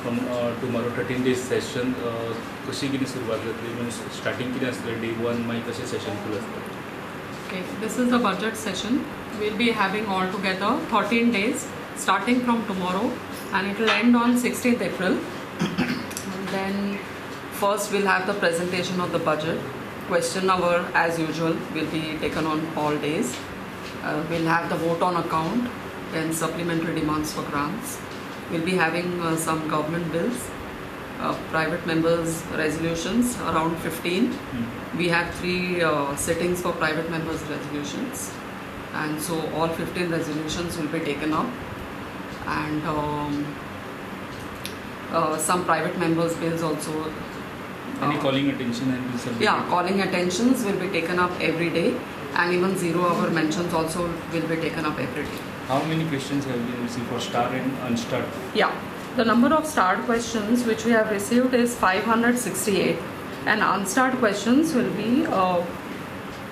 From tomorrow 13 days session कशी कितें सुरवात जातली म्हणजे स्टार्टींग कितें आसतलें डे 1 मागीर कशें सेशन फूल आसतलें. Okay, this is the budget session. We'll be having altogether 13 days starting from tomorrow, and it will end on 16th April. And then first we'll have the presentation of the budget. Question hour as usual will be taken on all days. We'll have the vote on account, then supplementary demands for grants. We'll be having some government bills, private members resolutions around 15. We have 3 sittings for private members resolutions, and so all 15 resolutions will be taken up, and some private members bills also. Any calling attention and will submit? Yeah, calling attentions will be taken up every day, and even 0-hour mentions also will be taken up every day. How many questions have been received for star and unstarred? Yeah, the number of starred questions which we have received is 568, and unstarred questions will be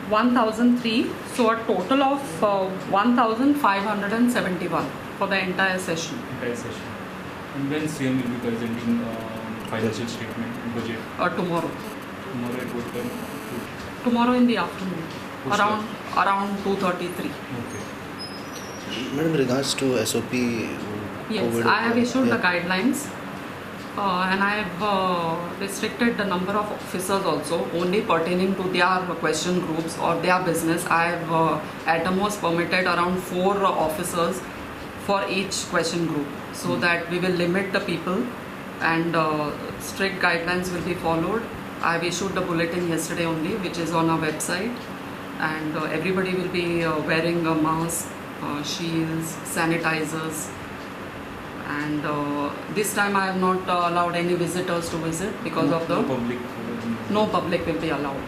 1003. So a total of 1571 for the entire session. Entire session. And when CM will be presenting financial statement and budget? Tomorrow. Tomorrow at what time? Tomorrow in the afternoon, What's around 2:33. Okay. Madam, regards to SOP. Yes, COVID, I have issued the yeah. guidelines, and I have restricted the number of officers also only pertaining to their question groups or their business. I have at the most permitted around 4 officers for each question group, so that we will limit the people, and strict guidelines will be followed. I have issued the bulletin yesterday only, which is on our website, and everybody will be wearing a mask, shields, sanitizers. And this time I have not allowed any visitors to visit because of the public. no public will be allowed.